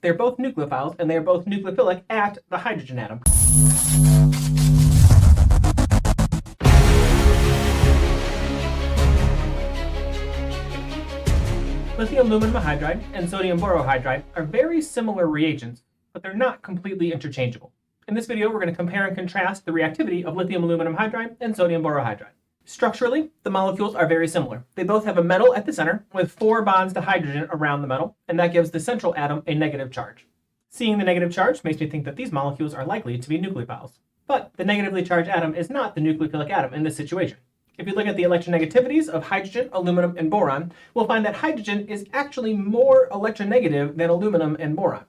they're both nucleophiles, and they are both nucleophilic at the hydrogen atom. Lithium aluminum hydride and sodium borohydride are very similar reagents, but they're not completely interchangeable. In this video, we're going to compare and contrast the reactivity of lithium aluminum hydride and sodium borohydride. Structurally, the molecules are very similar. They both have a metal at the center with 4 bonds to hydrogen around the metal, and that gives the central atom a negative charge. Seeing the negative charge makes me think that these molecules are likely to be nucleophiles. But the negatively charged atom is not the nucleophilic atom in this situation. If you look at the electronegativities of hydrogen, aluminum, and boron, we'll find that hydrogen is actually more electronegative than aluminum and boron.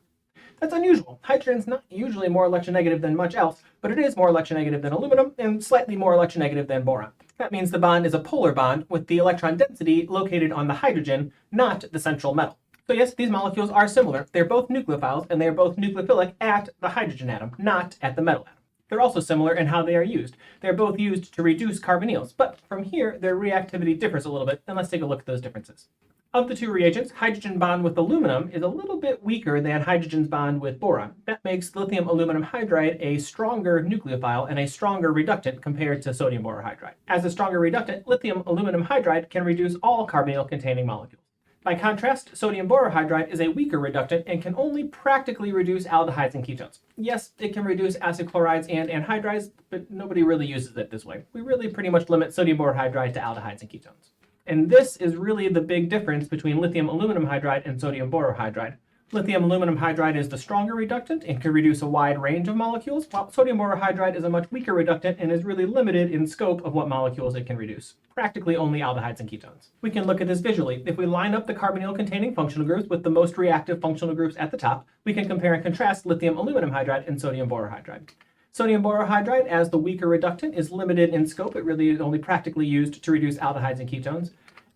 That's unusual. Hydrogen's not usually more electronegative than much else, but it is more electronegative than aluminum and slightly more electronegative than boron. That means the bond is a polar bond with the electron density located on the hydrogen, not the central metal. So yes, these molecules are similar. They're both nucleophiles, and they are both nucleophilic at the hydrogen atom, not at the metal atom. They're also similar in how they are used. They're both used to reduce carbonyls, but from here, their reactivity differs a little bit, and let's take a look at those differences. Of the two reagents, hydrogen bond with aluminum is a little bit weaker than hydrogen's bond with boron. That makes lithium aluminum hydride a stronger nucleophile and a stronger reductant compared to sodium borohydride. As a stronger reductant, lithium aluminum hydride can reduce all carbonyl-containing molecules. By contrast, sodium borohydride is a weaker reductant and can only practically reduce aldehydes and ketones. Yes, it can reduce acid chlorides and anhydrides, but nobody really uses it this way. We really pretty much limit sodium borohydride to aldehydes and ketones. And this is really the big difference between lithium aluminum hydride and sodium borohydride. Lithium aluminum hydride is the stronger reductant and can reduce a wide range of molecules, while sodium borohydride is a much weaker reductant and is really limited in scope of what molecules it can reduce. Practically only aldehydes and ketones. We can look at this visually. If we line up the carbonyl-containing functional groups with the most reactive functional groups at the top, we can compare and contrast lithium aluminum hydride and sodium borohydride. Sodium borohydride, as the weaker reductant, is limited in scope. It really is only practically used to reduce aldehydes and ketones.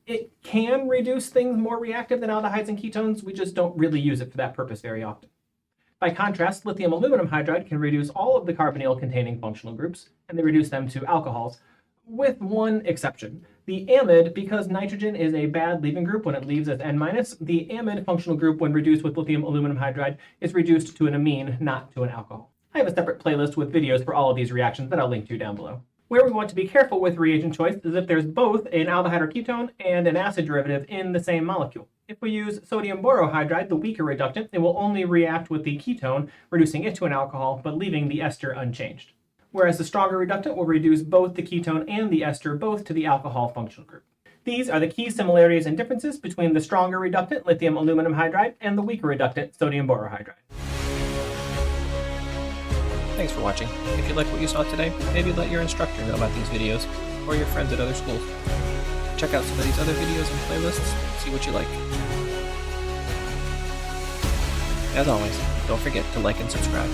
It can reduce things more reactive than aldehydes and ketones. We just don't really use it for that purpose very often. By contrast, lithium aluminum hydride can reduce all of the carbonyl-containing functional groups, and they reduce them to alcohols, with one exception. The amide, because nitrogen is a bad leaving group when it leaves as N-, the amide functional group when reduced with lithium aluminum hydride is reduced to an amine, not to an alcohol. I have a separate playlist with videos for all of these reactions that I'll link to down below. Where we want to be careful with reagent choice is if there's both an aldehyde or ketone and an acid derivative in the same molecule. If we use sodium borohydride, the weaker reductant, it will only react with the ketone, reducing it to an alcohol, but leaving the ester unchanged. Whereas the stronger reductant will reduce both the ketone and the ester both to the alcohol functional group. These are the key similarities and differences between the stronger reductant, lithium aluminum hydride, and the weaker reductant, sodium borohydride. Thanks for watching. If you like what you saw today, maybe let your instructor know about these videos, or your friends at other schools. Check out some of these other videos and playlists, see what you like. As always, don't forget to like and subscribe.